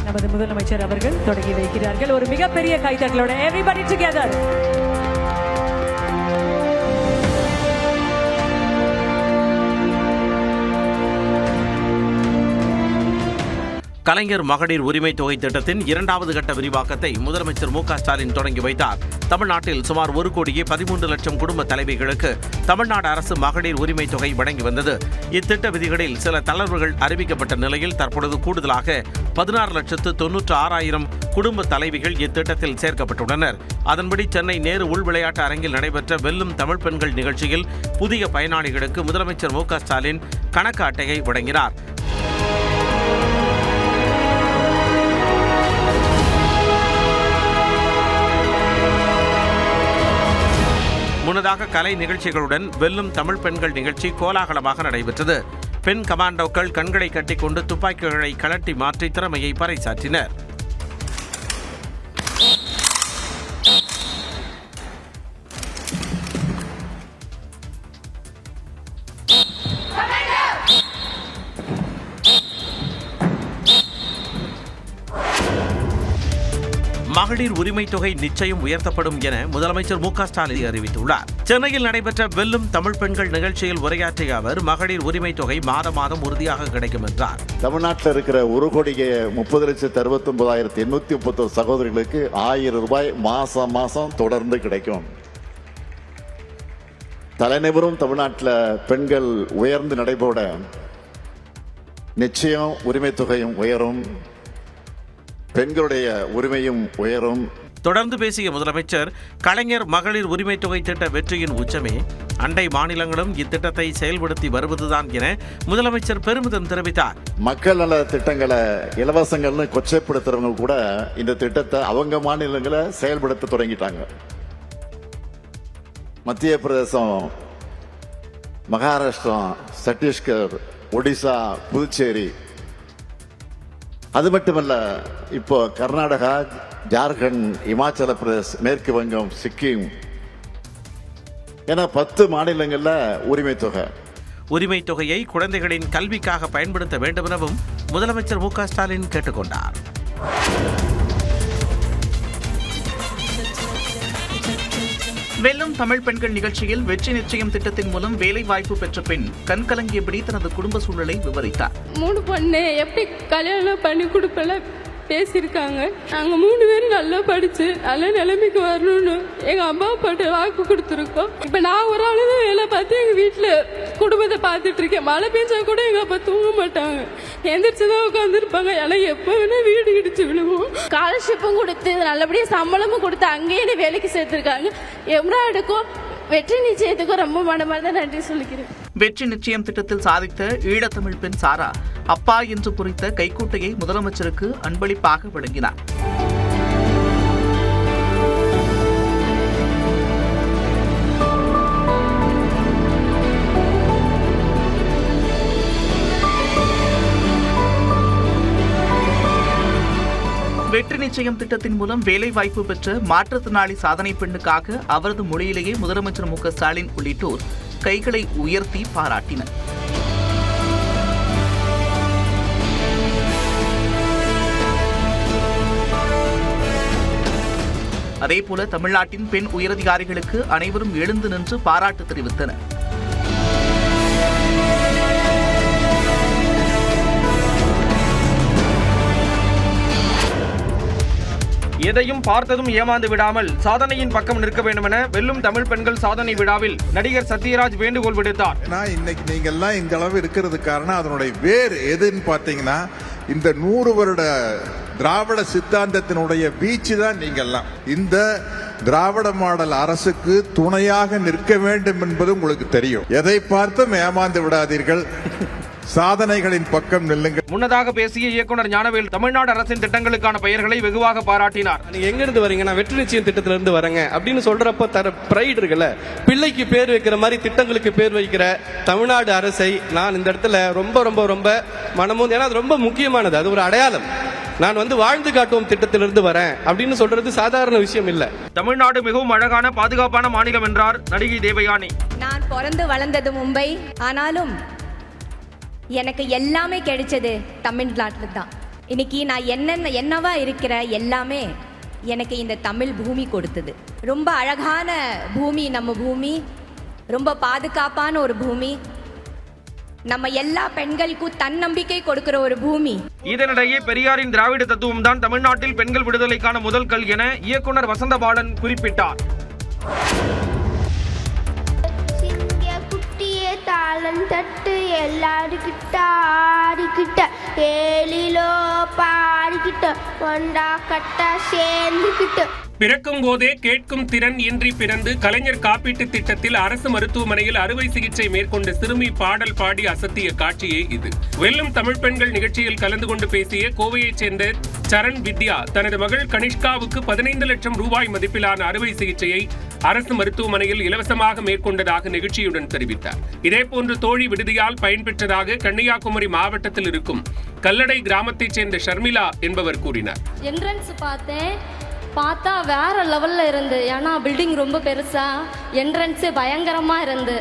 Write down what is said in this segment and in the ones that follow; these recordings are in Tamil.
நமது முதலமைச்சர் அவர்கள் தொடங்கி வைக்கிறார்கள். ஒரு மிகப்பெரிய கைதட்டலோட everybody together. கலைஞர் மகளிர் உரிமை தொகை திட்டத்தின் 2வது கட்ட விரிவாக்கத்தை முதலமைச்சர் மு க ஸ்டாலின் தொடங்கி வைத்தார். தமிழ்நாட்டில் சுமார் 1,13,00,000 குடும்ப தலைவிகளுக்கு தமிழ்நாடு அரசு மகளிர் உரிமை தொகை வழங்கி வந்தது. இத்திட்ட விதிகளில் சில தளர்வுகள் அறிவிக்கப்பட்ட நிலையில் தற்பொழுது கூடுதலாக 16,96,000 குடும்ப தலைவிகள் இத்திட்டத்தில் சேர்க்கப்பட்டுள்ளனர். அதன்படி சென்னை நேரு உள் விளையாட்டு அரங்கில் நடைபெற்ற வெல்லும் தமிழ் பெண்கள் நிகழ்ச்சியில் புதிய பயனாளிகளுக்கு முதலமைச்சர் மு க ஸ்டாலின் கணக்கு அட்டையை வழங்கினார். முன்னதாக கலை நிகழ்ச்சிகளுடன் வெல்லும் தமிழ் பெண்கள் நிகழ்ச்சி கோலாகலமாக நடைபெற்றது. பெண் கமாண்டோக்கள் கண்களை கட்டிக்கொண்டு துப்பாக்கிகளை கழட்டி மாற்றி திறமையை பறைசாற்றினர். மகளிர் உரிமை தொகை நிச்சயம் உயர்த்தப்படும் என முதலமைச்சர் மு க ஸ்டாலின் அறிவித்துள்ளார். சென்னையில் நடைபெற்ற வெல்லும் தமிழ் பெண்கள் நிகழ்ச்சியில் உரையாற்றிய அவர் மகளிர் உரிமை தொகை மாதம் உறுதியாக கிடைக்கும் என்றார். தமிழ்நாட்டில் இருக்கிற 1,60,69,831 சகோதரிகளுக்கு 1000 ரூபாய் மாசம் தொடர்ந்து கிடைக்கும். தலைநிபரும் தமிழ்நாட்டில் பெண்கள் உயர்ந்து நடைபோட நிச்சயம் உரிமை தொகையும் உயரும், பெண்களுடைய உரிமையும் உயரும். தொடர்ந்து பேசிய முதலமைச்சர் கலைஞர் மகளிர் உரிமை தொகை திட்ட வெற்றியின் உச்சமே அண்டை மாநிலங்களும் இத்திட்டத்தை செயல்படுத்தி வருவதுதான் என முதலமைச்சர் பெருமிதம் தெரிவித்தார். மக்கள் நல திட்டங்களை இலவசங்கள்னு கொச்சைப்படுத்துறவங்க கூட இந்த திட்டத்தை அவங்க மாநிலங்களை செயல்படுத்த தொடங்கிட்டாங்க. மத்திய பிரதேசம், மகாராஷ்டிரா, சத்தீஸ்கர், ஒடிசா, புதுச்சேரி, அது மட்டுமல்ல இப்போ கர்நாடகா, ஜார்க்கண்ட், இமாச்சல பிரதேஷ், மேற்கு வங்கம், சிக்கிம் என 10 மாநிலங்கள்ல உரிமை தொகையை குழந்தைகளின் கல்விக்காக பயன்படுத்த வேண்டும் எனவும் முதலமைச்சர் மு க ஸ்டாலின் கேட்டுக்கொண்டார். வெல்லும் தமிழ் பெண்கள் நிகழ்ச்சியில் வெற்றி நிச்சயம் திட்டத்தின் மூலம் வேலை வாய்ப்பு பெற்ற பெண் கண்கலங்கியபடி தனது குடும்ப சூழலை விவரித்தார். 3 பொண்ணு எப்படி கல்யாணம் பண்ணி கொடுப்பல பேசியிருக்காங்க. நாங்கள் 3 பேரும் நல்லா படிச்சு நல்ல நிலைமைக்கு வரணும்னு எங்க அம்மா அப்பாட்ட வாக்கு கொடுத்துருக்கோம். இப்ப நான் ஒரு ஆளு தான் வேலை பார்த்து எங்க வீட்டுல குடும்பத்தை பார்த்துட்டு இருக்கேன். மழை பெஞ்சா கூட எங்க அப்பா தூங்க மாட்டாங்க, எந்திரிச்சுதான் உட்காந்துருப்பாங்க. ஏன்னா எப்ப வேணா வீடு இடிச்சு விழுவோம். ஸ்காலர்ஷிப்பும் கொடுத்து நல்லபடியா சம்பளமும் கொடுத்து அங்கேயே வேலைக்கு சேர்த்திருக்காங்க. எம்ராய்டுக்கும் வெற்றி நிச்சயத்துக்கும் ரொம்ப மனமார்ந்த நன்றி சொல்லிக்கிறேன். வெற்றி நிச்சயம் திட்டத்தில் சாதித்த ஈழத்தமிழ் பெண் சாரா அப்பா என்று குறித்த கைக்கூட்டையை முதலமைச்சருக்கு அன்பளிப்பாக வழங்கினார். வெற்றி நிச்சயம் திட்டத்தின் மூலம் வேலை வாய்ப்பு பெற்ற மாற்றுத்திறனாளி சாதனை பெண்ணுக்காக அவரது மொழியிலேயே முதலமைச்சர் மு க ஸ்டாலின் உள்ளிட்டோர் கைகளை உயர்த்தி பாராட்டினர். அதேபோல தமிழ்நாட்டின் பெண் உயரதிகாரிகளுக்கு அனைவரும் எழுந்து நின்று பாராட்டு தெரிவித்தனர். எதையும் பார்த்ததும் ஏமாந்து விடாமல் சாதனையின் பக்கம் நிற்க வேண்டும் என வெல்லும் தமிழ் பெண்கள் சாதனை விழாவில் நடிகர் சத்யராஜ் வேண்டுகோள் விடுத்தார். இன்னைக்கு நீங்க எல்லாம் இந்த அளவு இருக்கிறது காரணம் அதனுடைய வேர் எதுன்னு பாத்தீங்கன்னா இந்த 100 வருட திராவிட சித்தாந்தத்தினுடைய வீச்சு தான். நீங்கெல்லாம் இந்த திராவிட மாடல் அரசுக்கு துணையாக நிற்க வேண்டும் என்பது உங்களுக்கு தெரியும். எதை பார்த்தும் ஏமாந்து விடாதீர்கள், சாதனைகளின் பக்கம் நில்லுங்கள். முன்னதாக பேசிய இயக்குனர் ஞானவேல் தமிழ்நாடு அரசின் திட்டங்களுக்கான பெயர்களை வெகுவாக பாராட்டினார். நீங்க எங்க இருந்து வரீங்க? நான் வெற்றி நிச்சயம் திட்டத்தில இருந்து வரேங்க அப்படின்னு சொல்றப்ப தர பிரைட் இருக்குல்ல, பிள்ளைக்கு பேர் வைக்கிற மாதிரி திட்டங்களுக்கு பேர் வைக்கிற தமிழ்நாடு அரசை நான் இந்த இடத்துல ரொம்ப ரொம்ப ரொம்ப மனமும், ஏன்னா அது ரொம்ப முக்கியமானது, அது ஒரு அடையாளம். நான் வாழ்ந்து காட்டுவோம் திட்டத்திலிருந்து வரேன் அப்படின்னு சொல்றது சாதாரண விஷயம் இல்ல. தமிழ்நாடு மிகவும் அழகான பாதுகாப்பான மாநிலம் என்றார் நடிகை தேவயானி. நான் பிறந்து வளர்ந்தது மும்பை, ஆனாலும் எனக்கு எல்லாமே கிடைச்சது தமிழ்நாட்டில் தான். இன்னைக்கு நான் என்னவா இருக்கிற எல்லாமே எனக்கு இந்த தமிழ் பூமி கொடுத்தது. ரொம்ப அழகான பூமி நம்ம பூமி, ரொம்ப பாதுகாப்பான ஒரு பூமி, நம்ம எல்லா பெண்களுக்கும் தன்னம்பிக்கை கொடுக்கிற ஒரு பூமி. இதனிடையே பெரியாரின் திராவிட தத்துவம் தான் தமிழ்நாட்டில் பெண்கள் விடுதலைக்கான முதல் கல் என இயக்குனர் வசந்தபாலன் குறிப்பிட்டார். தாளம் தட்டு எல்லாருக்கிட்ட ஆடிக்கிட்ட ஏழிலோ பாடிக்கிட்ட ஒண்டா கட்டா சேர்ந்துக்கிட்ட. பிறக்கும் போதே கேட்கும் திறன் இன்றி பிறந்து கலைஞர் காப்பீட்டு திட்டத்தில் அரசு மருத்துவமனையில் அறுவை சிகிச்சை மேற்கொண்ட சிறுமி பாடல் பாடி அசத்திய காட்சியே இது. வெல்லும் தமிழ் பெண்கள் நிகழ்ச்சியில் கலந்து கொண்டு பேசிய கோவையைச் சேர்ந்த சரண் வித்யா தனது மகள் கனிஷ்காவுக்கு 15 லட்சம் ரூபாய் மதிப்பிலான அறுவை சிகிச்சையை அரசு மருத்துவமனையில் இலவசமாக மேற்கொண்டதாக நிகழ்ச்சியுடன் தெரிவித்தார். இதேபோன்று தோழி விடுதியால் பயன்பெற்றதாக கன்னியாகுமரி மாவட்டத்தில் இருக்கும் கல்லடை கிராமத்தைச் சேர்ந்த ஷர்மிளா என்பவர் கூறினார். என்ட்ரன்ஸ் பார்த்தா வேற லெவல்ல இருந்து, ஏன்னா பில்டிங் ரொம்ப பெருசா, என்ட்ரன்ஸு பயங்கரமா இருந்து,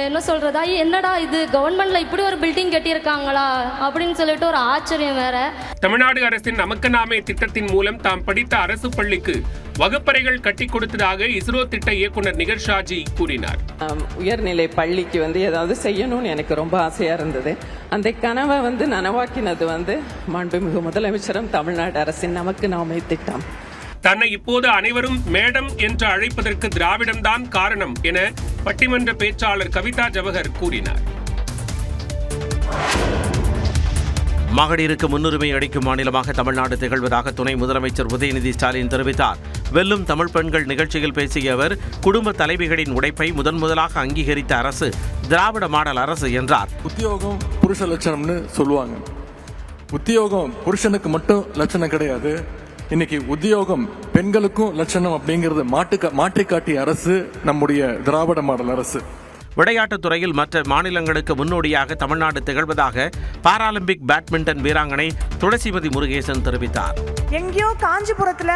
என்ன சொல்றதா, என்னடா இது கவர்மெண்ட்ல இப்படி ஒரு பில்டிங் கட்டியிருக்காங்களா அப்படின்னு சொல்லிட்டு ஒரு ஆச்சரியம் வேற. தமிழ்நாடு அரசின் நமக்கு நாமே திட்டத்தின் மூலம் தாம் படித்த அரசு பள்ளிக்கு வகுப்பறைகள் கட்டி கொடுத்ததாக இஸ்ரோ திட்ட இயக்குனர் நிகர் ஷாஜி கூறினார். உயர்நிலை பள்ளிக்கு ஏதாவது செய்யணும்னு எனக்கு ரொம்ப ஆசையா இருந்தது. அந்த கனவை நனவாக்கினது மாண்புமிகு முதலமைச்சரும் தமிழ்நாடு அரசின் நமக்கு நாமே திட்டம். தன்னை இப்போது அனைவரும் மேடம் என்று அழைப்பதற்கு திராவிடம்தான் காரணம் என பட்டிமன்ற பேச்சாளர் கவிதா ஜவஹர் கூறினார். மகளிருக்கு முன்னுரிமை அளிக்கும் மாநிலமாக தமிழ்நாடு திகழ்வதாக துணை முதலமைச்சர் உதயநிதி ஸ்டாலின் தெரிவித்தார். வெல்லும் தமிழ் பெண்கள் நிகழ்ச்சியில் பேசிய அவர், குடும்ப தலைவிகளின் உழைப்பை முதன்முதலாக அங்கீகரித்த அரசு திராவிட மாடல் அரசு என்றார். உத்தியோகம் புருஷ லட்சணம்னு சொல்லுவாங்க. உத்தியோகம் புருஷனுக்கு மட்டும் லட்சணம் கிடையாது. இன்னைக்கு உத்தியோகம் பெண்களுக்கும் லட்சணம் அப்படிங்கிறது மாற்றி காட்டிய அரசு நம்முடைய திராவிட மாடல் அரசு. விளையாட்டுத் துறையில் மற்ற மாநிலங்களுக்கு முன்னோடியாக தமிழ்நாடு திகழ்வதாக பாராலிம்பிக் பேட்மிண்டன் வீராங்கனை துளசிமதி முருகேசன் தெரிவித்தார். எங்கேயோ காஞ்சிபுரத்துல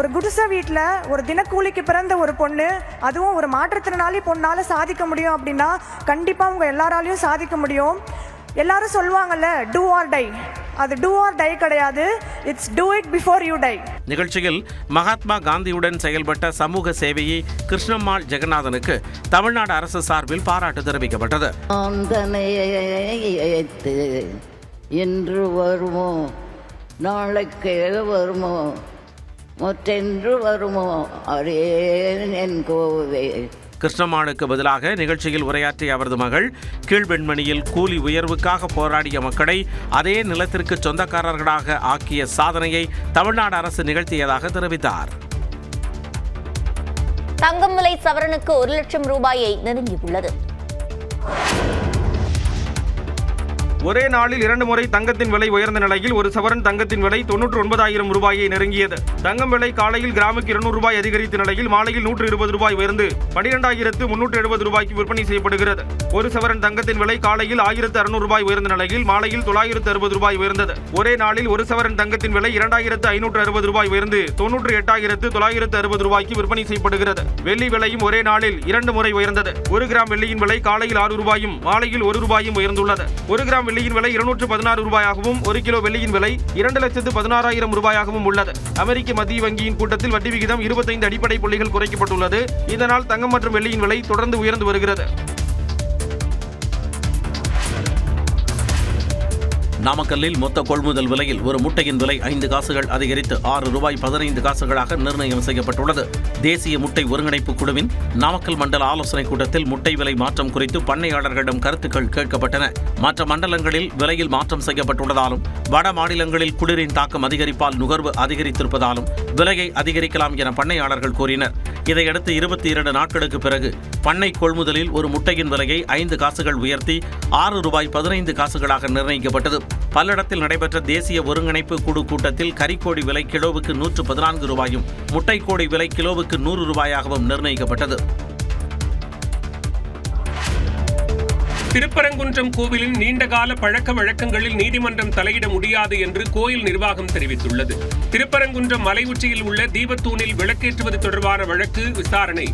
ஒரு குடிசை வீட்டுல ஒரு தினக்கூலிக்கு பிறந்த ஒரு பொண்ணு, அதுவும் ஒரு மாற்றுத்திறனாளி பொண்ணால சாதிக்க முடியும் அப்படின்னா கண்டிப்பா உங்க எல்லாராலையும் சாதிக்க முடியும். எல்லாரும் சொல்லுவாங்கல்ல, டூ ஆர் டை. அது டூ ஆர் டை கிடையாது, it's do it before you tie. நிகழ்ச்சியில் மகாத்மா காந்தியுடன் செயல்பட்ட சமூக சேவையை கிருஷ்ணம்மாள் ஜெகநாதனுக்கு தமிழ்நாடு அரசு சார்பில் பாராட்டு தெரிவிக்கப்பட்டது. இன்று வருமோ நாளைக்கே வருமோ மற்றென்று வருமோ அரேன் என் கோவே. கிருஷ்ணம்மாளுக்கு பதிலாக நிகழ்ச்சியில் உரையாற்றிய அவரது மகள், கீழ்வெண்மணியில் கூலி உயர்வுக்காக போராடிய மக்களை அதே நிலத்திற்கு சொந்தக்காரர்களாக ஆக்கிய சாதனையை தமிழ்நாடு அரசு நிகழ்த்தியதாக தெரிவித்தார். தங்கம் விலை சவரனுக்கு 1 லட்சம் ரூபாயை நெருங்கியுள்ளது. ஒரே நாளில் 2 முறை தங்கத்தின் விலை உயர்ந்த நிலையில் ஒரு சவரன் தங்கத்தின் விலை 99,000 ரூபாயை நெருங்கியது. தங்கம் விலை காலையில் கிராமுக்கு 200 ரூபாய் அதிகரித்த நிலையில் மாலையில் 120 ரூபாய் உயர்ந்து 12,370 ரூபாய்க்கு விற்பனை செய்யப்படுகிறது. ஒரு சவரன் தங்கத்தின் விலை காலையில் 1,600 ரூபாய் உயர்ந்த நிலையில் மாலையில் 960 ரூபாய் உயர்ந்தது. ஒரே நாளில் ஒரு சவரன் தங்கத்தின் விலை 2,560 ரூபாய் உயர்ந்து 98,960 ரூபாய்க்கு விற்பனை செய்யப்படுகிறது. வெள்ளி விலையும் ஒரே நாளில் 2 முறை உயர்ந்தது. 1 கிராம் வெள்ளியின் விலை காலையில் 6 ரூபாயும் மாலையில் 1 ரூபாயும் உயர்ந்துள்ளது. 1 கிராம் வெள்ளியின் விலை 216 ரூபாயாகவும் 1 கிலோ வெள்ளியின் விலை 2,16,000 ரூபாயாகவும் உள்ளது. அமெரிக்க மத்திய வங்கியின் கூட்டத்தில் வட்டி விகிதம் 25 அடிப்படை புள்ளிகள் குறைக்கப்பட்டுள்ளது. இதனால் தங்கம் மற்றும் வெள்ளியின் விலை தொடர்ந்து உயர்ந்து வருகிறது. நாமக்கல்லில் மொத்த கொள்முதல் விலையில் ஒரு முட்டையின் விலை 5 காசுகள் அதிகரித்து 6 ரூபாய் 15 காசுகளாக நிர்ணயம் செய்யப்பட்டுள்ளது. தேசிய முட்டை ஒருங்கிணைப்பு குழுவின் நாமக்கல் மண்டல ஆலோசனைக் கூட்டத்தில் முட்டை விலை மாற்றம் குறித்து பண்ணையாளர்களிடம் கருத்துக்கள் கேட்கப்பட்டன. மற்ற மண்டலங்களில் விலையில் மாற்றம் செய்யப்பட்டுள்ளதாலும் வட மாநிலங்களில் குளிரின் தாக்கம் அதிகரிப்பால் நுகர்வு அதிகரித்திருப்பதாலும் விலையை அதிகரிக்கலாம் என பண்ணையாளர்கள் கூறினர். இதையடுத்து 22 நாட்களுக்கு பிறகு பண்ணை கொள்முதலில் ஒரு முட்டையின் விலையை 5 காசுகள் உயர்த்தி 6 ரூபாய் 15 காசுகளாக நிர்ணயிக்கப்பட்டது. பல்லடத்தில் நடைபெற்ற தேசிய ஒருங்கிணைப்பு குழு கூட்டத்தில் கறிக்கோழி விலை கிலோவுக்கு 114 ரூபாயும் முட்டைக்கோழி விலை கிலோவுக்கு 100 ரூபாயாகவும் நிர்ணயிக்கப்பட்டது. திருப்பரங்குன்றம் கோவிலின் நீண்டகால பழக்க வழக்கங்களில் நீதிமன்றம் தலையிட முடியாது என்று கோயில் நிர்வாகம் தெரிவித்துள்ளது. திருப்பரங்குன்றம் மலை உச்சியில் உள்ள தீபத்தூணில் விளக்கேற்றுவது தொடர்பான வழக்கு விசாரணை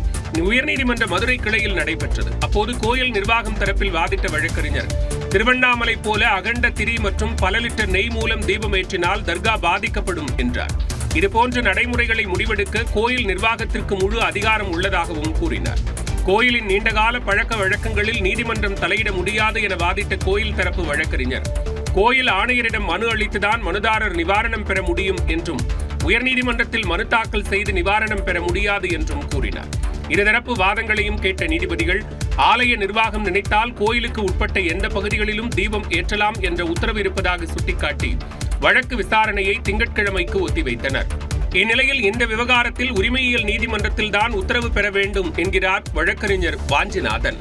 உயர்நீதிமன்ற மதுரை கிளையில் நடைபெற்றது. அப்போது கோயில் நிர்வாகம் தரப்பில் வாதிட்ட வழக்கறிஞர் திருவண்ணாமலை போல அகண்ட திரி மற்றும் பல லிட்டர் நெய் மூலம் தீபமேற்றினால் தர்கா பாதிக்கப்படும் என்றார். இதுபோன்ற நடைமுறைகளை முடிவெடுக்க கோயில் நிர்வாகத்திற்கு முழு அதிகாரம் உள்ளதாகவும் கூறினார். கோயிலின் நீண்டகால பழக்க வழக்கங்களில் நீதிமன்றம் தலையிட முடியாது என வாதிட்ட கோயில் தரப்பு வழக்கறிஞர், கோயில் ஆணையரிடம் மனு அளித்துதான் மனுதாரர் நிவாரணம் பெற முடியும் என்றும், உயர்நீதிமன்றத்தில் மனு தாக்கல் செய்து நிவாரணம் பெற முடியாது என்றும் கூறினார். இருதரப்பு வாதங்களையும் கேட்ட நீதிபதிகள், ஆலய நிர்வாகம் நினைத்தால் கோயிலுக்கு உட்பட்ட எந்த பகுதிகளிலும் தீபம் ஏற்றலாம் என்ற உத்தரவு இருப்பதாக சுட்டிக்காட்டி வழக்கு விசாரணையை திங்கட்கிழமைக்கு ஒத்திவைத்தனர். இந்நிலையில் இந்த விவகாரத்தில் உரிமையியல் நீதிமன்றத்தில் தான் உத்தரவு பெற வேண்டும் என்கிறார் வழக்கறிஞர் வாஞ்சிநாதன்.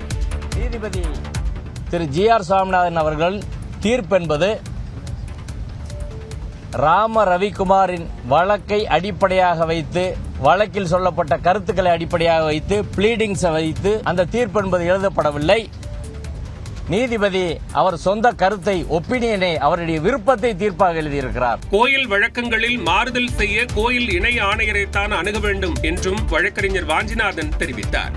நீதிபதி திரு ஜி.ஆர். சுவாமிநாதன் அவர்கள் தீர்ப்பு என்பது ராம ரவிக்குமாரின் வழக்கை அடிப்படையாக வைத்து, வழக்கில் சொல்லப்பட்ட கருத்துக்களை அடிப்படையாக வைத்து, பிளீடிங்ஸை வைத்து அந்த தீர்ப்பு என்பது எழுதப்படவில்லை. நீதிபதி அவர் சொந்த கருத்தை, ஒப்பீனியனை, அவருடைய விருப்பத்தை தீர்ப்பாக எழுதியிருக்கிறார். கோயில் வழக்கங்களில் மாறுதல் செய்ய கோயில் இணை ஆணையரைத்தான் அணுக வேண்டும் என்றும் வழக்கறிஞர் வாஞ்சிநாதன் தெரிவித்தார்.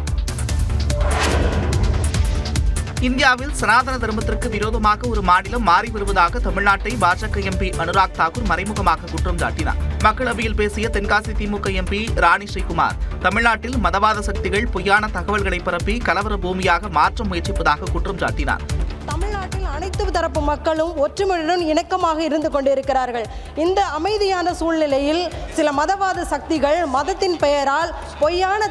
இந்தியாவில் சனாதன தர்மத்திற்கு விரோதமாக ஒரு மாநிலம் மாறி வருவதாக தமிழ்நாட்டை பாஜக எம்பி அனுராக் தாக்கூர் மறைமுகமாக குற்றம் சாட்டினார். மக்களவையில் பேசிய தென்காசி திமுக எம்பி ராணி ஸ்ரீகுமார், தமிழ்நாட்டில் மதவாத சக்திகள் பொய்யான தகவல்களை பரப்பி கலவர பூமியாக மாற்ற முயற்சிப்பதாக குற்றம் சாட்டினார். தமிழ்நாட்டில் அனைத்து தரப்பு மக்களும் ஒற்றுமையுடன் இணக்கமாக இருந்து கொண்டிருக்கிறார்கள். இந்த அமைதியான சூழ்நிலையில் சில மதவாத சக்திகள் மதத்தின் பெயரால் பொய்யான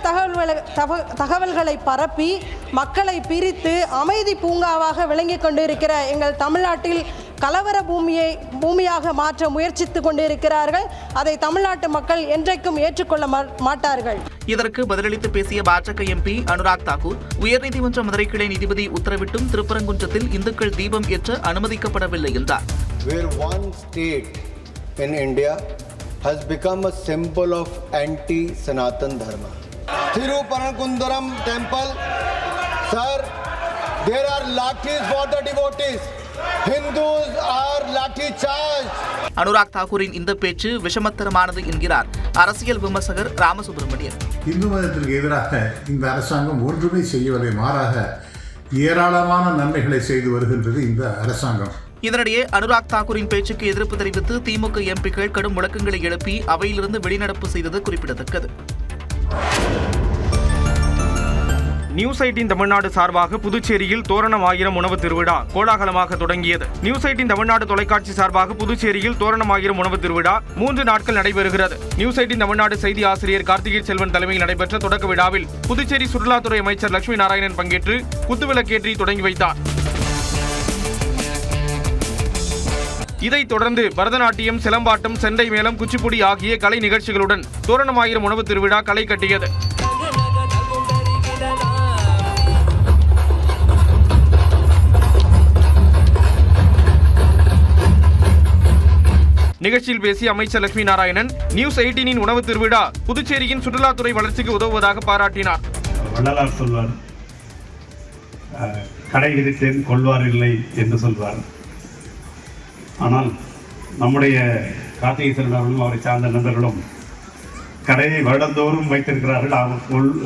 தகவல்களை பரப்பி மக்களை பிரித்து அமைதி பூங்காவாக விளங்கிக் கொண்டிருக்கிற எங்கள் தமிழ்நாட்டில் கலவர பூமியாக மாற்ற முயற்சித்துக் கொண்டிருக்கிறார்கள். அதை தமிழ்நாட்டு மக்கள் என்றைக்கும் ஏற்றுக்கொள்ள மாட்டார்கள். இதற்கு பதிலளித்து பேசிய பாஜக எம்பி அனுராக் தாக்கூர், உயர்நீதிமன்ற மதுரை கிளை நீதிபதி உத்தரவிட்டும் திருப்பரங்குன்றத்தில் இந்துக்கள் தீபம் ஏற்ற அனுமதிக்கப்படவில்லை என்றார். Where one state in India has become a symbol of anti-Sanatan Dharma. Thiruparankundaram temple, sir, there are lathis for the devotees. Hindus are lathi charged. Anurag தாக்கூரின் இந்த பேச்சு விஷமத்தரமானது என்கிறார் அரசியல் விமர்சகர் ராமசுப்ரமணியன். இந்து மதத்திற்கு எதிராக இந்த அரசாங்கம் ஒன்றுமே செய்யவில்லை, மாறாக ஏராளமான நன்மைகளை செய்து வருகின்றது இந்த அரசாங்கம். இதனிடையே அனுராக் தாக்கூரின் பேச்சுக்கு எதிர்ப்பு தெரிவித்து திமுக எம்பிக்கள் கடும் முழக்கங்களை எழுப்பி அவையிலிருந்து வெளிநடப்பு செய்தது குறிப்பிடத்தக்கது. நியூஸ் 18 தமிழ்நாடு சார்பாக புதுச்சேரியில் தோரணம் ஆயிரம் உணவு திருவிழா கோலாகலமாக தொடங்கியது. நியூஸ் 18 தமிழ்நாடு தொலைக்காட்சி சார்பாக புதுச்சேரியில் தோரணம் ஆயிரம் உணவு திருவிழா 3 நாட்கள் நடைபெறுகிறது. நியூஸ் 18 தமிழ்நாடு செய்தி ஆசிரியர் கார்த்திகை செல்வன் தலைமையில் நடைபெற்ற தொடக்க விழாவில் புதுச்சேரி சுற்றுலாத்துறை அமைச்சர் லட்சுமி நாராயணன் பங்கேற்று குத்துவிளக்கேற்றி தொடங்கி வைத்தார். இதைத் தொடர்ந்து பரதநாட்டியம், சிலம்பாட்டம், செண்டை மேளம், குச்சிப்புடி ஆகிய கலை நிகழ்ச்சிகளுடன் தோரணம் ஆயிரம் உணவு திருவிழா களை கட்டியது. நிகழ்ச்சியில் பேசிய அமைச்சர் லட்சுமி நாராயணன், நியூஸ் 18 உணவு திருவிழா புதுச்சேரியின் சுற்றுலாத்துறை வளர்ச்சிக்கு உதவுவதாக பாராட்டினார். வள்ளலார் சொல்வார், கடை விரித்தேன் கொள்வார் இல்லை என்று சொல்வார். ஆனால் நம்முடைய கார்த்திகை செல்வன் அவர்களும் அவரை சார்ந்த நண்பர்களும் கடையை வருடந்தோறும் வைத்திருக்கிறார்கள்.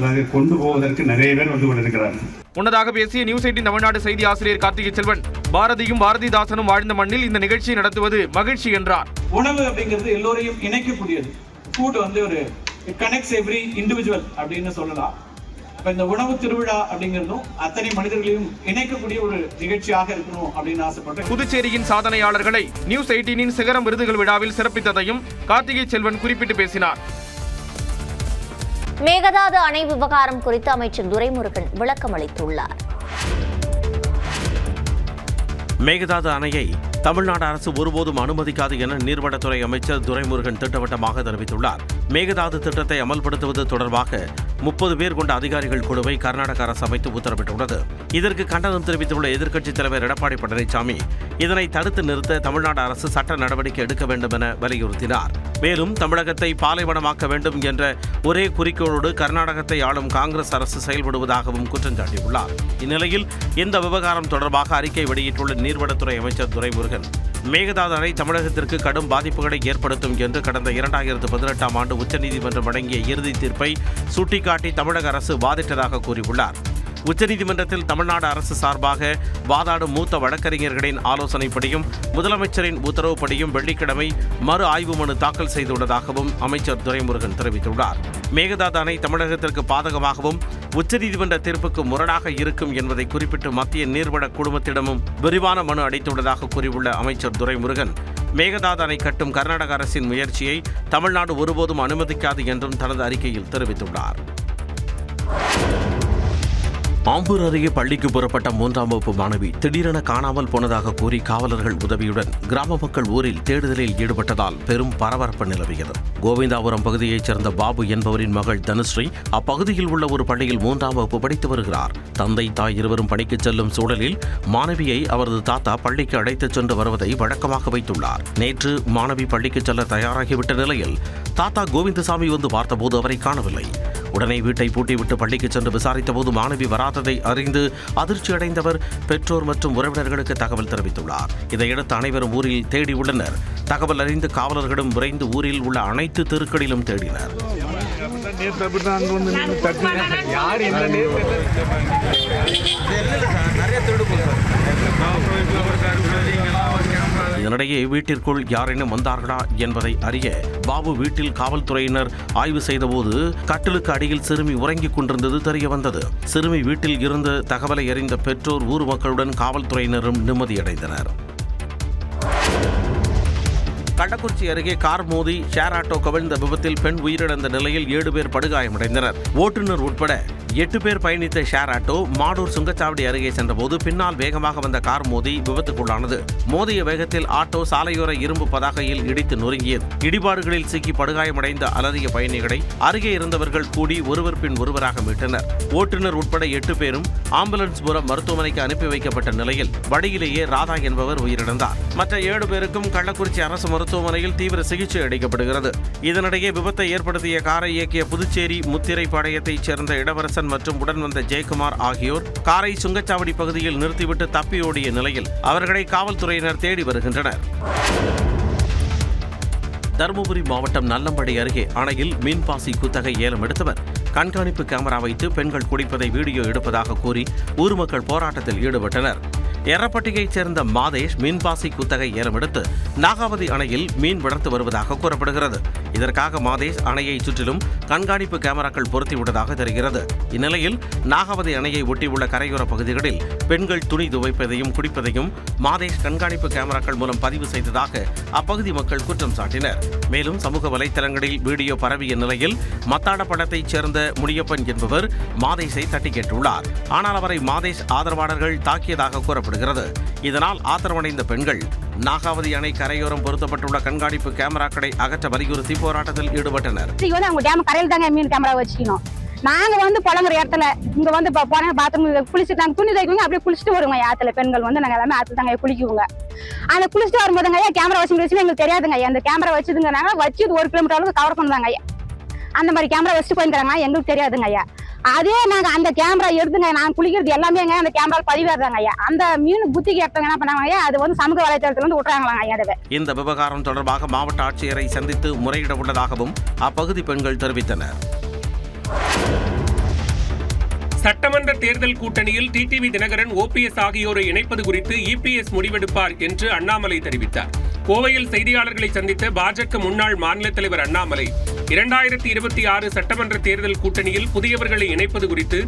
அதை கொண்டு போவதற்கு நிறைய பேர் வந்து கொண்டிருக்கிறார்கள். முன்னதாக பேசிய நியூஸ் 18 தமிழ்நாடு செய்தி ஆசிரியர் கார்த்திகை செல்வன், பாரதியும் பாரதிதாசனும் வாழ்ந்த மண்ணில் இந்த நிகழ்ச்சியை நடத்துவது மகிழ்ச்சி என்றார். உணவு அப்படிங்கிறது எல்லோரையும் இணைக்கக்கூடியது. ஃபுட் வந்து ஒரு கனெக்ட்ஸ் எவ்ரி இண்டிவிஜுவல் அப்படின்னு சொல்லலாம். அப்ப இந்த உணவு திருவிழா அப்படிங்கிறதும் அத்தனை மனிதர்களையும் இணைக்கக்கூடிய ஒரு நிகழ்ச்சியாக இருக்கணும் அப்படின்னு ஆசைப்பட்டேன். புதுச்சேரியின் சாதனையாளர்களை நியூஸ் 18 சிகரம் விருதுகள் விழாவில் சிறப்பித்ததையும் கார்த்திகை செல்வன் குறிப்பிட்டு பேசினார். மேகதாது அணை விவகாரம் குறித்து அமைச்சர் துரைமுருகன் விளக்கம் அளித்துள்ளார். மேகதாது அணையை தமிழ்நாடு அரசு ஒருபோதும் அனுமதிக்காது என நீர்வளத்துறை அமைச்சர் துரைமுருகன் திட்டவட்டமாக தெரிவித்துள்ளார். மேகதாது திட்டத்தை அமல்படுத்துவது தொடர்பாக 30 பேர் கொண்ட அதிகாரிகள் குழுவை கர்நாடக அரசு அமைத்து உத்தரவிட்டுள்ளது. இதற்கு கண்டனம் தெரிவித்துள்ள எதிர்க்கட்சித் தலைவர் எடப்பாடி பழனிசாமி, இதனை தடுத்து நிறுத்த தமிழ்நாடு அரசு சட்ட நடவடிக்கை எடுக்க வேண்டும் என வலியுறுத்தினார். மேலும் தமிழகத்தை பாலைவனமாக்க வேண்டும் என்ற ஒரே குறிக்கோளோடு கர்நாடகத்தை ஆளும் காங்கிரஸ் அரசு செயல்படுவதாகவும் குற்றம் சாட்டியுள்ளார். இந்நிலையில் இந்த விவகாரம் தொடர்பாக அறிக்கை வெளியிட்டுள்ள நீர்வளத்துறை அமைச்சர் துரைமுருகன், மேகதாது அணை தமிழகத்திற்கு கடும் பாதிப்புகளை ஏற்படுத்தும் என்று கடந்த 2018ஆம் ஆண்டு உச்சநீதிமன்றம் வழங்கிய இறுதி தீர்ப்பை சுட்டிக்காட்டி தமிழக அரசு வாதிட்டதாக கூறியுள்ளார். உச்சநீதிமன்றத்தில் தமிழ்நாடு அரசு சார்பாக வாதாடும் மூத்த வழக்கறிஞர்களின் ஆலோசனைப்படியும் முதலமைச்சரின் உத்தரவுப்படியும் வெள்ளிக்கிழமை மறு ஆய்வு மனு தாக்கல் செய்துள்ளதாகவும் அமைச்சர் துரைமுருகன் தெரிவித்துள்ளார். மேகதாது அணை தமிழகத்திற்கு பாதகமாகவும் உச்சநீதிமன்ற தீர்ப்புக்கு முரணாக இருக்கும் என்பதை குறிப்பிட்டு மத்திய நீர்வள குழுமத்திடமும் விரிவான மனு அளித்துள்ளதாக கூறியுள்ள அமைச்சர் துரைமுருகன், மேகதாது அணை கட்டும் கர்நாடக அரசின் முயற்சியை தமிழ்நாடு ஒருபோதும் அனுமதிக்காது என்றும் தனது அறிக்கையில் தெரிவித்துள்ளார். ஆம்பூர் அருகே பள்ளிக்கு புறப்பட்ட 3ஆம் வகுப்பு மாணவி திடீரென காணாமல் போனதாக கூறி காவலர்கள் உதவியுடன் கிராம மக்கள் ஊரில் தேடுதலில் ஈடுபட்டதால் பெரும் பரபரப்பு நிலவியது. கோவிந்தாபுரம் பகுதியைச் சேர்ந்த பாபு என்பவரின் மகள் தனுஸ்ரீ அப்பகுதியில் உள்ள ஒரு பள்ளியில் 3ஆம் வகுப்பு படித்து வருகிறார். தந்தை தாய் இருவரும் பணிக்கு செல்லும் சூழலில் மாணவியை அவரது தாத்தா பள்ளிக்கு அழைத்துச் சென்று வருவதை வழக்கமாக வைத்துள்ளார். நேற்று மாணவி பள்ளிக்கு செல்ல தயாராகிவிட்ட நிலையில் தாத்தா கோவிந்தசாமி வந்து பார்த்தபோது அவரை காணவில்லை. உடனே வீட்டை பூட்டிவிட்டு பள்ளிக்கு சென்று விசாரித்தபோது மாணவி வராததை அறிந்து அதிர்ச்சியடைந்தவர் பெற்றோர் மற்றும் உறவினர்களுக்கு தகவல் தெரிவித்துள்ளார். இதையடுத்து அனைவரும் ஊரில் தேடியுள்ளனர். தகவல் அறிந்து காவலர்களும் விரைந்து ஊரில் உள்ள அனைத்து தெருக்களிலும் தேடினர். இதனிடையே வீட்டிற்குள் யாரேனும் வந்தார்களா என்பதை அறிய பாபு வீட்டில் காவல்துறையினர் ஆய்வு செய்தபோது கட்டிலுக்கு அடியில் சிறுமி உறங்கிக் கொண்டிருந்தது தெரிய வந்தது. சிறுமி வீட்டில் இருந்த தகவலை அறிந்த பெற்றோர் ஊர் மக்களுடன் காவல்துறையினரும் நிம்மதியடைந்தனர். கள்ளக்குறிச்சி அருகே கார் மோதி ஷேர் ஆட்டோ கவிழ்ந்த விபத்தில் பெண் உயிரிழந்த நிலையில் 7 பேர் படுகாயமடைந்தனர். ஓட்டுநர் உட்பட 8 பேர் பயணித்த ஷேர் ஆட்டோ மாடூர் சுங்கச்சாவடி அருகே சென்றபோது பின்னால் வேகமாக வந்த கார் மோதி விபத்துக்குள்ளானது. மோதிய வேகத்தில் ஆட்டோ சாலையோர இரும்பு பதாகையில் இடித்து நொறுங்கியது. இடிபாடுகளில் சிக்கி படுகாயமடைந்த அலறிய பயணிகளை அருகே இருந்தவர்கள் கூடி ஒருவர் பின் ஒருவராக மீட்டனர். ஓட்டுநர் உட்பட 8 பேரும் ஆம்புலன்ஸ் மூலம் மருத்துவமனைக்கு அனுப்பி வைக்கப்பட்ட நிலையில் வழியிலேயே ராதா என்பவர் உயிரிழந்தார். மற்ற 7 பேருக்கும் கள்ளக்குறிச்சி அரசு மருத்துவமனையில் தீவிர சிகிச்சை அளிக்கப்படுகிறது. இதனிடையே விபத்தை ஏற்படுத்திய காரை இயக்கிய புதுச்சேரி முத்திரைப்பாளையத்தைச் சேர்ந்த இளவரசன் மற்றும் உடன் வந்த ஜெயக்குமார் ஆகியோர் காரை சுங்கச்சாவடி பகுதியில் நிறுத்திவிட்டு தப்பியோடிய நிலையில் அவர்களை காவல்துறையினர் தேடி வருகின்றனர். தருமபுரி மாவட்டம் நல்லம்படி அருகே அணையில் மீன்பாசி குத்தகை ஏலம் எடுத்தவர் கண்காணிப்பு கேமரா வைத்து பெண்கள் குடிப்பதை வீடியோ எடுப்பதாக கூறி ஊர் மக்கள் போராட்டத்தில் ஈடுபட்டனர். எரப்பட்டியைச் சேர்ந்த மாதேஷ் மீன்பாசி குத்தகை ஏலம் எடுத்து நாகாவதி அணையில் மீன் வளர்த்து வருவதாக கூறப்படுகிறது. இதற்காக மாதேஷ் அணையை சுற்றிலும் கண்காணிப்பு கேமராக்கள் பொருத்திவிட்டதாக தெரிகிறது. இந்நிலையில் நாகாவதி அணையை ஒட்டியுள்ள கரையோர பகுதிகளில் பெண்கள் துணி துவைப்பதையும் குடிப்பதையும் மாதேஷ் கண்காணிப்பு கேமராக்கள் மூலம் பதிவு செய்ததாக அப்பகுதி மக்கள் குற்றம் சாட்டினர். மேலும் சமூக வலைதளங்களில் வீடியோ பரவிய நிலையில் மத்தாடப்படத்தைச் சேர்ந்த முனியப்பன் என்பவர் மாதேஷை தட்டி கேட்டுள்ளார். ஆனால் அவரை மாதேஷ் ஆதரவாளர்கள் தாக்கியதாக கூறப்படுகிறது. இதனால் ஆத்திரமடைந்த பெண்கள் நாகாவதி அணை கரையோரம் பொருத்தப்பட்டுள்ள கண்காணிப்பு கேமராக்களை அகற்ற வலியுறுத்தி போராட்டத்தில் ஈடுபட்டனர். நாங்க புலங்குற இடத்துல இங்க போன பாத்ரூம் குளிச்சுட்டு நாங்க துணி தைக்குவோங்க, அப்படியே குளிச்சுட்டு வருவோங்க. ஆத்துல பெண்கள் நாங்க எல்லாமே ஆத்துல தாங்க குளிக்குவோங்க. அந்த குளிச்சுட்டு வரும்போதுங்க கேமரா வச்சு எங்களுக்கு தெரியாதுங்க. அந்த கேமரா வச்சுதுங்க நாங்க வச்சு 1 கிலோமீட்டர் அளவுக்கு கவர் பண்ணுவாங்க. அந்த மாதிரி கேமரா வச்சுட்டு போயிருக்காங்க, எங்களுக்கு தெரியாதுங்க ஐயா. அதே நாங்க அந்த கேமரா எடுத்துங்க நாங்க குளிக்கிறது எல்லாமே அந்த கேமரா பதிவாடுறாங்க ஐயா. அந்த மீன் புத்திக்கு எடுத்தவங்க என்ன பண்ணாங்க ஐயா, அது சமூக வலைதளத்துல விட்டுறாங்களாங்க ஐயா. இந்த விவகாரம் தொடர்பாக மாவட்ட ஆட்சியரை சந்தித்து முறையிட உள்ளதாகவும் அப்பகுதி பெண்கள் தெரிவித்தனர். சட்டமன்ற தேர்தல் கூட்டணியில் டிடிவி தினகரன், ஓபிஎஸ் ஆகியோரை இணைப்பது குறித்து இபிஎஸ் முடிவெடுப்பார் என்று அண்ணாமலை தெரிவித்தார். கோவையில் செய்தியாளர்களை சந்தித்த பாஜக முன்னாள் மாநில தலைவர் அண்ணாமலை 2026 சட்டமன்ற தேர்தல் கூட்டணியில் புதியவர்களை இணைப்பது குறித்து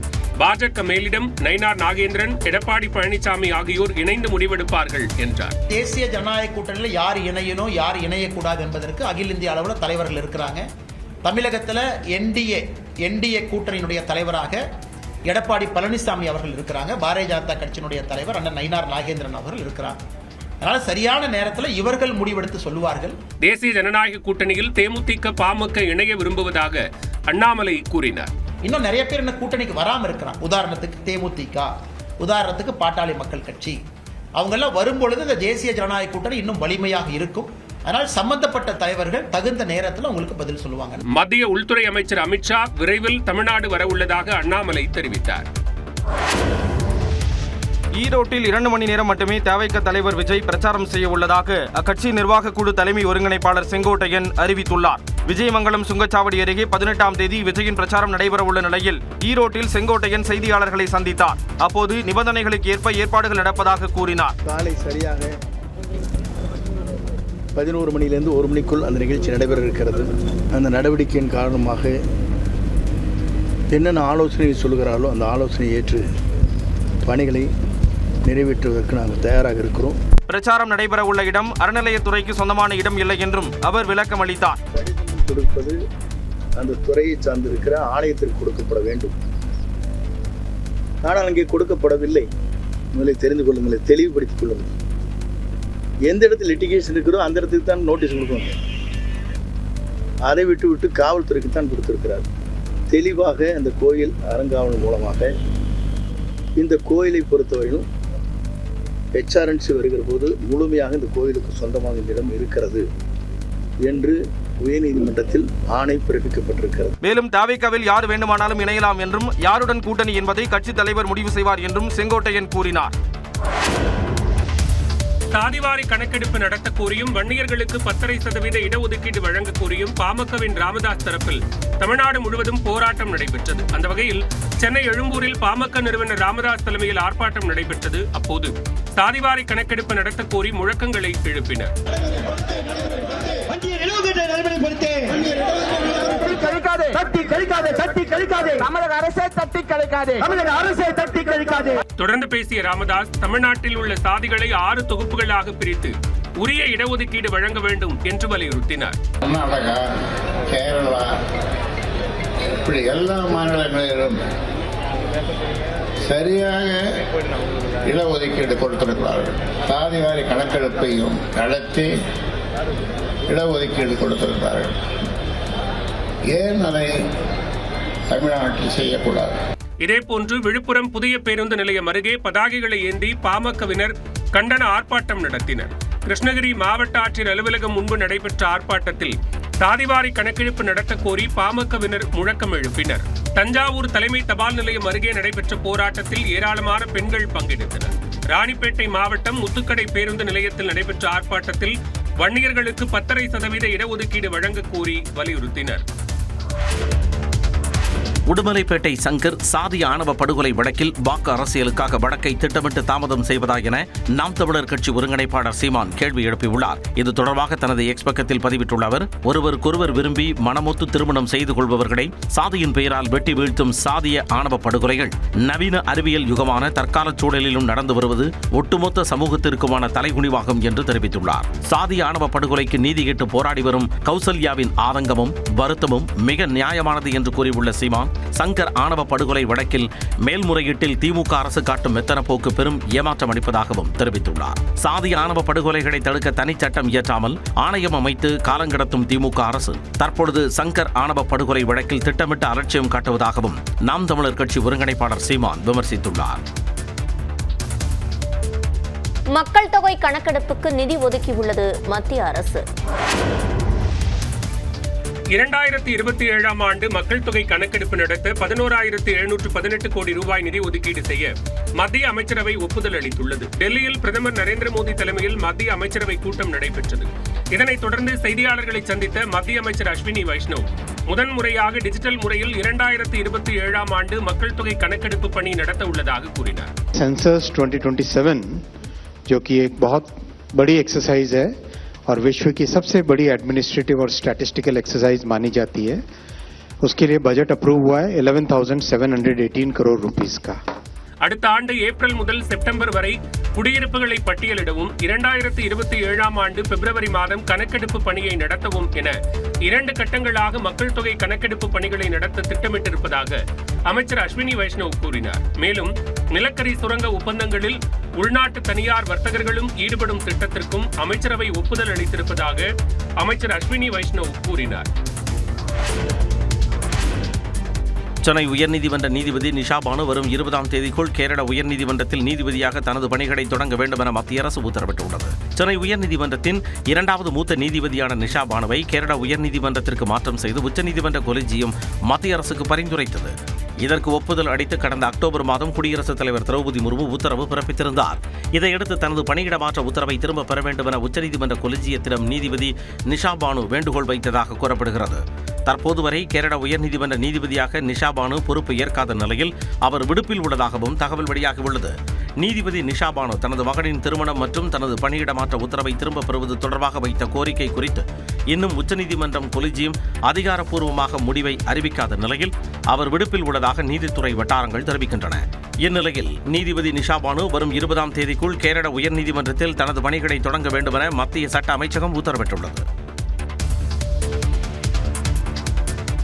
பாஜக மேலிடம் நயினார் நாகேந்திரன், எடப்பாடி பழனிசாமி ஆகியோர் இணைந்து முடிவெடுப்பார்கள் என்றார். தேசிய ஜனநாயக கூட்டணியில் யார் இணையணும் யார் இணையக்கூடாது என்பதற்கு அகில இந்திய அளவில் தலைவர்கள் இருக்கிறாங்க. தமிழகத்தில் என்டிஏ கூட்டணியினுடைய தலைவராக எடப்பாடி பழனிசாமி அவர்கள் இருக்கிறாங்க. பாரதிய ஜனதா கட்சியினுடைய தலைவர் அண்ணன் நயினார் நாகேந்திரன் அவர்கள் இருக்கிறாங்க. அதனால சரியான நேரத்தில் இவர்கள் முடிவெடுத்து சொல்லுவார்கள். தேசிய ஜனநாயக கூட்டணியில் தேமுதிக, பாமக இணைய விரும்புவதாக அண்ணாமலை கூறினார். இன்னும் நிறைய பேர் இந்த கூட்டணிக்கு வராம இருக்கிறாங்க. உதாரணத்துக்கு தேமுதிக, உதாரணத்துக்கு பாட்டாளி மக்கள் கட்சி, அவங்க எல்லாம் வரும்பொழுது இந்த தேசிய ஜனநாயக கூட்டணி இன்னும் வலிமையாக இருக்கும். அதனால் சம்பந்தப்பட்ட தலைவர்கள் தகுந்த நேரத்தில் உங்களுக்கு பதில் சொல்லுவாங்க. மத்திய உள்துறை அமைச்சர் அமித்ஷா விரைவில் தமிழ்நாடு வர உள்ளதாக அண்ணாமலை தெரிவித்தார். ஈரோட்டில் 2 மணி நேரம் மட்டுமே தவிக தலைவர் விஜய் பிரச்சாரம் செய்ய உள்ளதாக அக்கட்சி நிர்வாக குழு தலைமை ஒருங்கிணைப்பாளர் செங்கோட்டையன் அறிவித்துள்ளார். விஜயமங்கலம் சுங்கச்சாவடி அருகே 18ஆம் தேதி விஜயின் பிரச்சாரம் நடைபெறவுள்ள நிலையில் ஈரோட்டில் செங்கோட்டையன் செய்தியாளர்களை சந்தித்தார். அப்போது நிபந்தனைகளுக்கு ஏற்ப ஏற்பாடுகள் நடப்பதாக கூறினார். காலை சரியாக 11 மணியிலிருந்து 1 மணிக்குள் அந்த நிகழ்ச்சி நடைபெற இருக்கிறது. அந்த நடவடிக்கையின் காரணமாக என்னென்ன ஆலோசனை சொல்கிறாரோ அந்த ஆலோசனையை ஏற்று பணிகளை நிறைவேற்றுவதற்கு நாங்கள் தயாராக இருக்கிறோம். பிரச்சாரம் நடைபெற உள்ள இடம் அறநிலையத்துறைக்கு சொந்தமான இடம் இல்லை என்றும் அவர் விளக்கம் அளித்தார். கொடுப்பது அந்த துறையை சார்ந்திருக்கிற ஆணையத்திற்கு கொடுக்கப்பட வேண்டும். ஆனால் அங்கே கொடுக்கப்படவில்லை. முதலில் தெரிந்து கொள்ளுங்கள், தெளிவுபடுத்திக் கொள்ளுங்கள். எந்த இடத்தில் லிட்டிகேஷன் இருக்கிறோ அந்த இடத்துக்கு தான் நோட்டீஸ் கொடுக்கணும். அதை விட்டு காவல்துறைக்கு தான் கொடுத்திருக்கிறார். தெளிவாக அந்த கோயில் அறங்காவலர் மூலமாக இந்த கோயிலை பொறுத்தவரையிலும் HRNC வருகிற போது முழுமையாக இந்த கோயிலுக்கு சொந்தமாக இந்த இடம் இருக்கிறது என்று உயர்நீதிமன்றத்தில் ஆணை பிறப்பிக்கப்பட்டிருக்கிறது. மேலும் தாவேகாவில் யார் வேண்டுமானாலும் இணையலாம் என்றும் யாருடன் கூட்டணி என்பதை கட்சித் தலைவர் முடிவு செய்வார் என்றும் செங்கோட்டையன் கூறினார். சாதிவாரி கணக்கெடுப்பு நடத்த கோரியும் வன்னியர்களுக்கு 10% இடஒதுக்கீடு வழங்க கோரியும் பாமகவின் ராமதாஸ் தரப்பில் தமிழ்நாடு முழுவதும் போராட்டம் நடைபெற்றது. அந்த வகையில் சென்னை எழும்பூரில் பாமக நிறுவனர் ராமதாஸ் தலைமையில் ஆர்ப்பாட்டம் நடைபெற்றது. அப்போது சாதிவாரி கணக்கெடுப்பு நடத்த கோரி முழக்கங்களை எழுப்பினர். தொடர்ந்து பேசிய ராமதாஸ் தமிழ்நாட்டில் உள்ள சாதிகளை 6 தொகுப்புகளாக பிரித்து உரிய இடஒதுக்கீடு வழங்க வேண்டும் என்று வலியுறுத்தினார். கர்நாடகா, கேரளா இப்படி எல்லா மாநிலங்களிலும் சரியாக இடஒதுக்கீடு கொடுத்திருக்கிறார்கள். சாதிவாரி கணக்கெடுப்பையும் நடத்தி இடஒதுக்கீடு கொடுத்திருக்கிறார்கள். ஏன் அதை தமிழ்நாட்டில் செய்யக்கூடாது? இதேபோன்று விழுப்புரம் புதிய பேருந்து நிலையம் அருகே பதாகைகளை ஏந்தி பாமகவினர் கண்டன ஆர்ப்பாட்டம் நடத்தினர். கிருஷ்ணகிரி மாவட்ட ஆட்சியர் அலுவலகம் முன்பு நடைபெற்ற ஆர்ப்பாட்டத்தில் சாதிவாரி கணக்கெடுப்பு நடத்த கோரி பாமகவினர் முழக்கம் எழுப்பினர். தஞ்சாவூர் தலைமை தபால் நிலையம் அருகே நடைபெற்ற போராட்டத்தில் ஏராளமான பெண்கள் பங்கெடுத்தனர். ராணிப்பேட்டை மாவட்டம் முத்துக்கடை பேருந்து நிலையத்தில் நடைபெற்ற ஆர்ப்பாட்டத்தில் வன்னியர்களுக்கு 10% இடஒதுக்கீடு வழங்க கோரி வலியுறுத்தினர். உடுமலைப்பேட்டை சங்கர் சாதி ஆணவ படுகொலை வழக்கில் வாக்கு அரசியலுக்காக வழக்கை திட்டமிட்டு தாமதம் செய்வதா என நாம் தமிழர் கட்சி ஒருங்கிணைப்பாளர் சீமான் கேள்வி எழுப்பியுள்ளார். இது தொடர்பாக தனது எக்ஸ் பக்கத்தில் பதிவிட்டுள்ள அவர், ஒருவருக்கொருவர் விரும்பி மனமொத்து திருமணம் செய்து கொள்பவர்களை சாதியின் பெயரால் வெட்டி வீழ்த்தும் சாதிய ஆணவ படுகொலைகள் நவீன அறிவியல் யுகமான தற்கால சூழலிலும் நடந்து வருவது ஒட்டுமொத்த சமூகத்திற்குமான தலைகுனிவாகும் என்று தெரிவித்துள்ளார். சாதி ஆணவ படுகொலைக்கு நீதி கேட்டு போராடி வரும் கௌசல்யாவின் ஆதங்கமும் வருத்தமும் மிக நியாயமானது என்று கூறியுள்ள சீமான், சங்கர் ஆணவ படுகொலை வழக்கில் மேல்முறையீட்டில் திமுக அரசு காட்டும் மெத்தன போக்கு பெரும் ஏமாற்றம் அளிப்பதாகவும் தெரிவித்துள்ளார். சாதி ஆணவ படுகொலைகளை தடுக்க தனிச்சட்டம் இயற்றாமல் ஆணையம் அமைத்து காலங்கடத்தும் திமுக அரசு தற்பொழுது சங்கர் ஆணவ படுகொலை வழக்கில் திட்டமிட்டு அலட்சியம் காட்டுவதாகவும் நாம் தமிழர் கட்சி ஒருங்கிணைப்பாளர் சீமான் விமர்சித்துள்ளார். மக்கள் தொகை கணக்கெடுப்புக்கு நிதி ஒதுக்கியுள்ளது மத்திய அரசு. 2027ஆம் ஆண்டு மக்கள் தொகை கணக்கெடுப்பு நடத்த 11,718 கோடி ரூபாய் நிதி ஒதுக்கீடு செய்ய மத்திய அமைச்சரவை ஒப்புதல் அளித்துள்ளது. டெல்லியில் பிரதமர் நரேந்திர மோடி தலைமையில் மத்திய அமைச்சரவை கூட்டம் நடைபெற்றது. இதனைத் தொடர்ந்து செய்தியாளர்களை சந்தித்த மத்திய அமைச்சர் அஸ்வினி வைஷ்ணவ் முதன்முறையாக டிஜிட்டல் முறையில் 2027ஆம் ஆண்டு மக்கள் தொகை கணக்கெடுப்பு பணி நடத்த உள்ளதாக கூறினார். सेंसस 2027 जो कि एक बहुत बड़ी एक्सरसाइज है और विश्व की सबसे बड़ी एडमिनिस्ट्रेटिव और स्टैटिस्टिकल एक्सरसाइज मानी जाती है, उसके लिए बजट अप्रूव हुआ है 11,718 करोड़ रुपीस का. அடுத்த ஆண்டு ஏப்ரல் முதல் செப்டம்பர் வரை குடியிருப்புகளை பட்டியலிடவும் 2027ஆம் ஆண்டு பிப்ரவரி மாதம் கணக்கெடுப்பு பணியை நடத்தவும் என 2 கட்டங்களாக மக்கள் தொகை கணக்கெடுப்பு பணிகளை நடத்த திட்டமிட்டிருப்பதாக அமைச்சர் அஸ்வினி வைஷ்ணவ் கூறினார். மேலும் நிலக்கரி சுரங்க ஒப்பந்தங்களில் உள்நாட்டு தனியார் வர்த்தகர்களும் ஈடுபடும் திட்டத்திற்கும் அமைச்சரவை ஒப்புதல் அளித்திருப்பதாக அமைச்சர் அஸ்வினி வைஷ்ணவ் கூறினார். சென்னை உயர்நீதிமன்ற நீதிபதி நிஷா பானு வரும் 20ஆம் தேதிக்குள் கேரள உயர்நீதிமன்றத்தில் நீதிபதியாக தனது பணிகளை தொடங்க வேண்டும் என மத்திய அரசு உத்தரவிட்டுள்ளது. சென்னை உயர்நீதிமன்றத்தின் 2வது மூத்த நீதிபதியான நிஷா பானுவை கேரள உயர்நீதிமன்றத்திற்கு மாற்றம் செய்து உச்சநீதிமன்ற கொலிஜியம் மத்திய அரசுக்கு பரிந்துரைத்தது. இதற்கு ஒப்புதல் அளித்து கடந்த அக்டோபர் மாதம் குடியரசுத் தலைவர் திரௌபதி முர்மு உத்தரவு பிறப்பித்திருந்தார். இதையடுத்து தனது பணியிட மாற்ற உத்தரவை திரும்பப் பெற வேண்டும் என உச்சநீதிமன்ற கொலிஜியத்திடம் நீதிபதி நிஷா பானு வேண்டுகோள் வைத்ததாக கூறப்படுகிறது. தற்போது வரை கேரள உயர்நீதிமன்ற நீதிபதியாக நிஷா பானு பொறுப்பு ஏற்காத நிலையில் அவர் விடுப்பில் உள்ளதாகவும் தகவல் வெளியாகியுள்ளது. நீதிபதி நிஷா பானு தனது மகனின் திருமணம் மற்றும் தனது பணியிட மாற்ற உத்தரவை திரும்பப் பெறுவது தொடர்பாக வைத்த கோரிக்கை குறித்து இன்னும் உச்சநீதிமன்றம் கொலிஜியம் அதிகாரப்பூர்வமாக முடிவை அறிவிக்காத நிலையில் அவர் விடுப்பில் உள்ளதாக நீதித்துறை வட்டாரங்கள் தெரிவிக்கின்றன. இந்நிலையில் நீதிபதி நிஷா பானு வரும் 20ஆம் தேதிக்குள் கேரள உயர்நீதிமன்றத்தில் தனது பணிகளை தொடங்க வேண்டும் என மத்திய சட்ட அமைச்சகம் உத்தரவிட்டுள்ளது.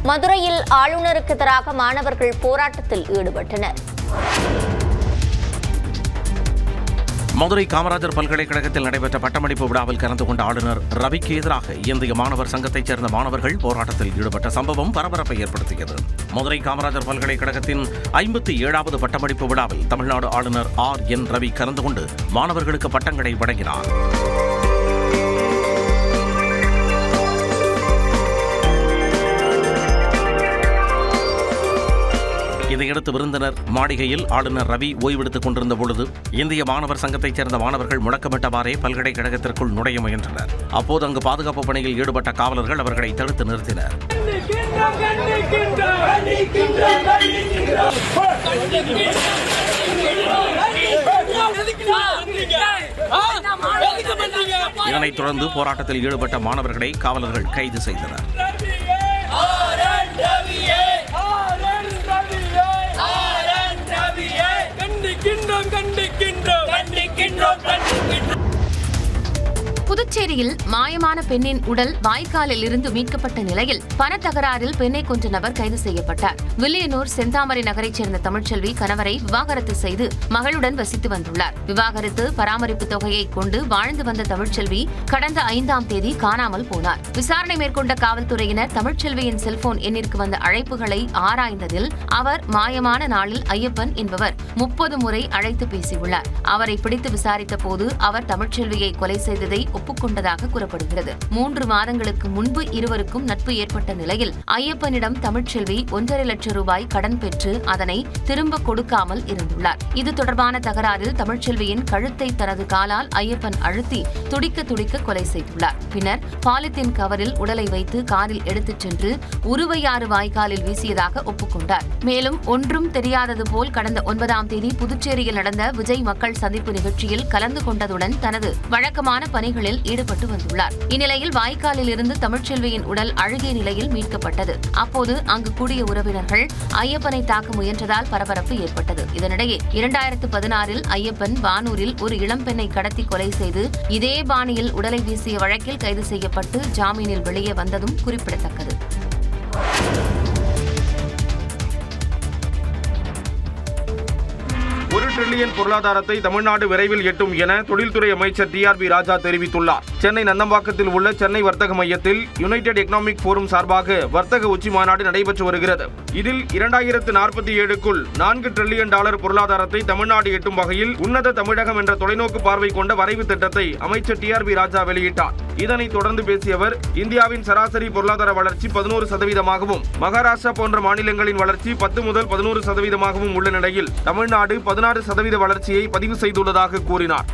மதுரையில் ஆளுநருக்கு எதிராக மாணவர்கள் போராட்டத்தில் ஈடுபட்டனர். மதுரை காமராஜர் பல்கலைக்கழகத்தில் நடைபெற்ற பட்டமளிப்பு விழாவில் கலந்து கொண்ட ஆளுநர் ரவிக்கு எதிராக இந்திய மாணவர் சங்கத்தைச் சேர்ந்த மாணவர்கள் போராட்டத்தில் ஈடுபட்ட சம்பவம் பரபரப்பை ஏற்படுத்தியது. மதுரை காமராஜர் பல்கலைக்கழகத்தின் 57வது பட்டமளிப்பு விழாவில் தமிழ்நாடு ஆளுநர் RN ரவி கலந்து கொண்டு மாணவர்களுக்கு பட்டங்களை வழங்கினார். இதையடுத்து விருந்தினர் மாளிகையில் ஆளுநர் ரவி ஓய்வெடுத்துக் கொண்டிருந்த பொழுது இந்திய மாணவர் சங்கத்தைச் சேர்ந்த மாணவர்கள் முழக்கமிட்டவாறே பல்கலைக்கழகத்திற்குள் நுழைய முயன்றனர். அப்போது அங்கு பாதுகாப்பு பணியில் ஈடுபட்ட காவலர்கள் அவர்களை தடுத்து நிறுத்தினர். இதனைத் தொடர்ந்து போராட்டத்தில் ஈடுபட்ட மாணவர்களை காவலர்கள் கைது செய்தனர். புதுச்சேரியில் மாயமான பெண்ணின் உடல் வாய்க்காலில் இருந்து மீட்கப்பட்ட நிலையில் பணத்தகராறில் பெண்ணை கொன்ற நபர் கைது செய்யப்பட்டார். வில்லியனூர் செந்தாமரை நகரைச் சேர்ந்த தமிழ்ச்செல்வி கணவரை விவாகரத்து செய்து மகளுடன் வசித்து வந்துள்ளார். விவாகரத்து பராமரிப்பு தொகையை கொண்டு வாழ்ந்து வந்த தமிழ்ச்செல்வி கடந்த 5ஆம் தேதி காணாமல் போனார். விசாரணை மேற்கொண்ட காவல்துறையினர் தமிழ்ச்செல்வியின் செல்போன் எண்ணிற்கு வந்த அழைப்புகளை ஆராய்ந்ததில் அவர் மாயமான நாளில் ஐயப்பன் என்பவர் 30 முறை அழைத்து பேசியுள்ளார். அவரை பிடித்து விசாரித்த போது அவர் தமிழ்ச்செல்வியை கொலை செய்ததை ஒப்புக்கொண்டதாக கூறப்படுகிறது. 3 மாதங்களுக்கு முன்பு இருவருக்கும் நட்பு ஏற்பட்ட நிலையில் ஐயப்பனிடம் தமிழ்ச்செல்வி 1.5 லட்சம் ரூபாய் கடன் பெற்று அதனை திரும்ப கொடுக்காமல் இருந்துள்ளார். இது தொடர்பான தகராறில் தமிழ்ச்செல்வியின் கழுத்தை தனது காலால் ஐயப்பன் அழுத்தி துடிக்க துடிக்க கொலை செய்துள்ளார். பின்னர் பாலித்தீன் கவரில் உடலை வைத்து காரில் எடுத்துச் சென்று உருவையாறு வாய்க்காலில் வீசியதாக ஒப்புக்கொண்டார். மேலும் ஒன்றும் தெரியாதது போல் கடந்த 9ஆம் தேதி புதுச்சேரியில் நடந்த விஜய் மக்கள் சந்திப்பு நிகழ்ச்சியில் கலந்து கொண்டதுடன் தனது வழக்கமான பணிகளில் ஈடுபட்டு வந்துள்ளார். இந்நிலையில் வாய்க்காலில் இருந்து தமிழ்ச்செல்வியின் உடல் அழுகிய நிலையில் மீட்கப்பட்டது. அப்போது அங்கு கூடிய உறவினர்கள் ஐயப்பனை தாக்க முயன்றதால் பரபரப்பு ஏற்பட்டது. இதனிடையே 2016இல் ஐயப்பன் வானூரில் ஒரு இளம்பெண்ணை கடத்தி கொலை செய்து இதே பாணியில் உடலை வீசிய வழக்கில் கைது செய்யப்பட்டு ஜாமீனில் வெளியே வந்ததும் குறிப்பிடத்தக்கது. $1 டிரில்லியன் பொருளாதாரத்தை தமிழ்நாடு விரைவில் எட்டும் என தொழில்துறை அமைச்சர் TRB ராஜா தெரிவித்துள்ளார். சென்னை நந்தம்பாக்கத்தில் உள்ள சென்னை வர்த்தக மையத்தில் யுனைடெட் எக்கனாமிக் போரம் சார்பாக வர்த்தக உச்சி மாநாடு நடைபெற்று வருகிறது. இதில் 2047க்குள் $4 டிரில்லியன் பொருளாதாரத்தை தமிழ்நாடு எட்டும் வகையில் உன்னத தமிழகம் என்ற தொலைநோக்கு பார்வை கொண்ட வரைவு திட்டத்தை அமைச்சர் TRB ராஜா வெளியிட்டார். இதனைத் தொடர்ந்து பேசிய அவர், இந்தியாவின் சராசரி பொருளாதார வளர்ச்சி 11%, மகாராஷ்டிரா போன்ற மாநிலங்களின் வளர்ச்சி 10 முதல் 11% உள்ள நிலையில் தமிழ்நாடு 16% வளர்ச்சியை பதிவு செய்துள்ளதாக கூறினார்.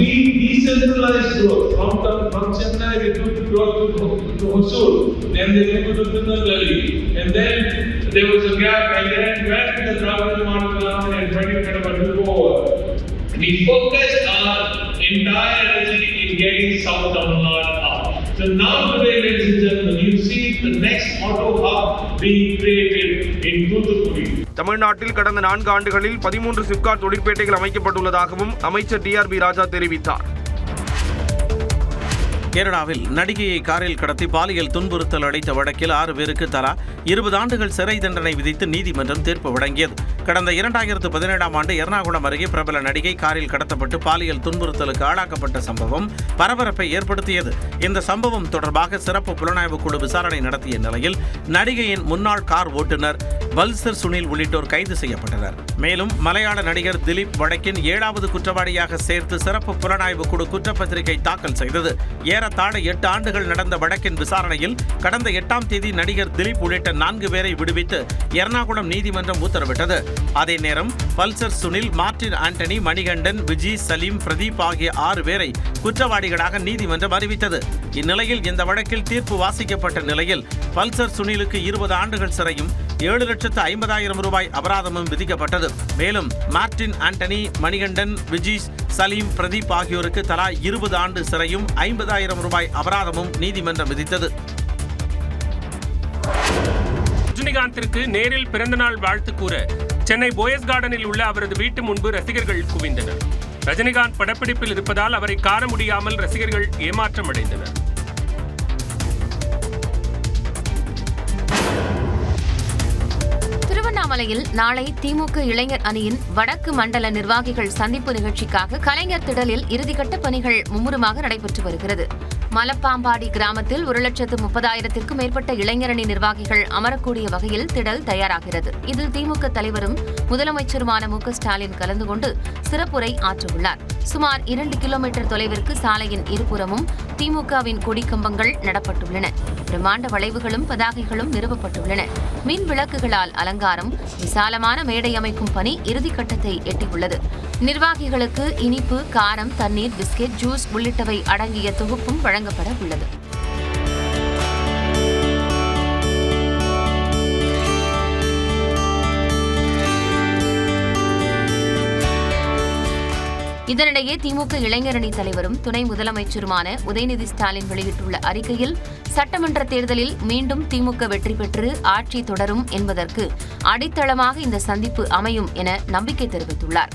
We focused our entire energy in getting South Tamil Nadu up. So now today, ladies and gentlemen, you see the next auto hub being created in Thoothukudi. தமிழ்நாட்டில் கடந்த 4 ஆண்டுகளில் 13 சிப்காட் தொழிற்பேட்டைகள் அமைக்கப்பட்டுள்ளதாகவும் அமைச்சர் TRB ராஜா தெரிவித்தார். கேரளாவில் நடிகையை காரில் கடத்தி பாலியல் துன்புறுத்தல் அளித்த வழக்கில் 6 பேருக்கு தலா 20 ஆண்டுகள் சிறை தண்டனை விதித்து நீதிமன்றம் தீர்ப்பு வழங்கியது. கடந்த 2017ஆம் ஆண்டு எர்ணாகுளம் அருகே பிரபல நடிகை காரில் கடத்தப்பட்டு பாலியல் துன்புறுத்தலுக்கு ஆளாக்கப்பட்ட சம்பவம் பரபரப்பை ஏற்படுத்தியது. இந்த சம்பவம் தொடர்பாக சிறப்பு புலனாய்வு குழு விசாரணை நடத்திய நிலையில் நடிகையின் முன்னாள் கார் ஓட்டுநர் பல்சர் சுனில் உள்ளிட்டோர் கைது செய்யப்பட்டனர். மேலும் மலையாள நடிகர் திலீப் வழக்கின் 7வது குற்றவாளியாக சேர்த்து சிறப்பு புலனாய்வு குழு குற்றப்பத்திரிகை தாக்கல் செய்தது. ஏறத்தாழ 8 ஆண்டுகள் நடந்த வழக்கின் விசாரணையில் கடந்த 8ஆம் தேதி நடிகர் திலீப் உள்ளிட்ட 4 பேரை விடுவித்து எர்ணாகுளம் நீதிமன்றம் உத்தரவிட்டது. அதே நேரம் பல்சர் சுனில், மார்டின் ஆண்டனி, மணிகண்டன், விஜி, சலீம், பிரதீப் ஆகிய 6 பேரை குற்றவாளிகளாக நீதிமன்றம் அறிவித்தது. இந்நிலையில் இந்த வழக்கில் தீர்ப்பு வாசிக்கப்பட்ட நிலையில் பல்சர் சுனிலுக்கு 20 ஆண்டுகள் சிறையும் 7,50,000 ரூபாய் அபராதமும் விதிக்கப்பட்டது. மேலும் மார்டின் ஆண்டனி, மணிகண்டன், விஜீஷ், சலீம், பிரதீப் ஆகியோருக்கு தலா 20 ஆண்டு சிறையும் 50,000 ரூபாய் அபராதமும் நீதிமன்றம் விதித்தது. ரஜினிகாந்திற்கு நேரில் பிறந்தநாள் வாழ்த்து கூற சென்னை போயஸ் கார்டனில் உள்ள அவரது வீட்டு முன்பு ரசிகர்கள் குவிந்தனர். ரஜினிகாந்த் படப்பிடிப்பில் இருப்பதால் அவரை காண முடியாமல் ரசிகர்கள் ஏமாற்றம் அடைந்தனர். திருவண்ணாமலையில் நாளை திமுக இளைஞர் அணியின் வடக்கு மண்டல நிர்வாகிகள் சந்திப்பு நிகழ்ச்சிக்காக கலைஞர் திடலில் இறுதிக்கட்ட பணிகள் மும்முரமாக நடைபெற்று வருகிறது. மலப்பாம்பாடி கிராமத்தில் 1,30,000க்கும் மேற்பட்ட இளைஞரணி நிர்வாகிகள் அமரக்கூடிய வகையில் திடல் தயாராகிறது. இதில் திமுக தலைவரும் முதலமைச்சருமான மு.க.ஸ்டாலின் கலந்து கொண்டு சிறப்புரை ஆற்றவுள்ளார். சுமார் 2 கிலோமீட்டர் தொலைவிற்கு சாலையின் இருபுறமும் திமுகவின் கொடிக்கம்பங்கள் நடப்பட்டுள்ளன. பிரம்மாண்ட வளைவுகளும் பதாகைகளும் நிறுவப்பட்டுள்ளன. மின் விளக்குகளால் அலங்காரம், விசாலமான மேடை அமைக்கும் பணி இறுதிக்கட்டத்தை எட்டியுள்ளது. நிர்வாகிகளுக்கு இனிப்பு, காரம், தண்ணீர், பிஸ்கெட், ஜூஸ் உள்ளிட்டவை அடங்கிய தொகுப்பும் வழங்கப்பட உள்ளது. இதனிடையே திமுக இளைஞரணி தலைவரும் துணை முதலமைச்சருமான உதயநிதி ஸ்டாலின் வெளியிட்டுள்ள அறிக்கையில் சட்டமன்ற தேர்தலில் மீண்டும் திமுக வெற்றி பெற்று ஆட்சி தொடரும் என்பதற்கு அடித்தளமாக இந்த சந்திப்பு அமையும் என நம்பிக்கை தெரிவித்துள்ளார்.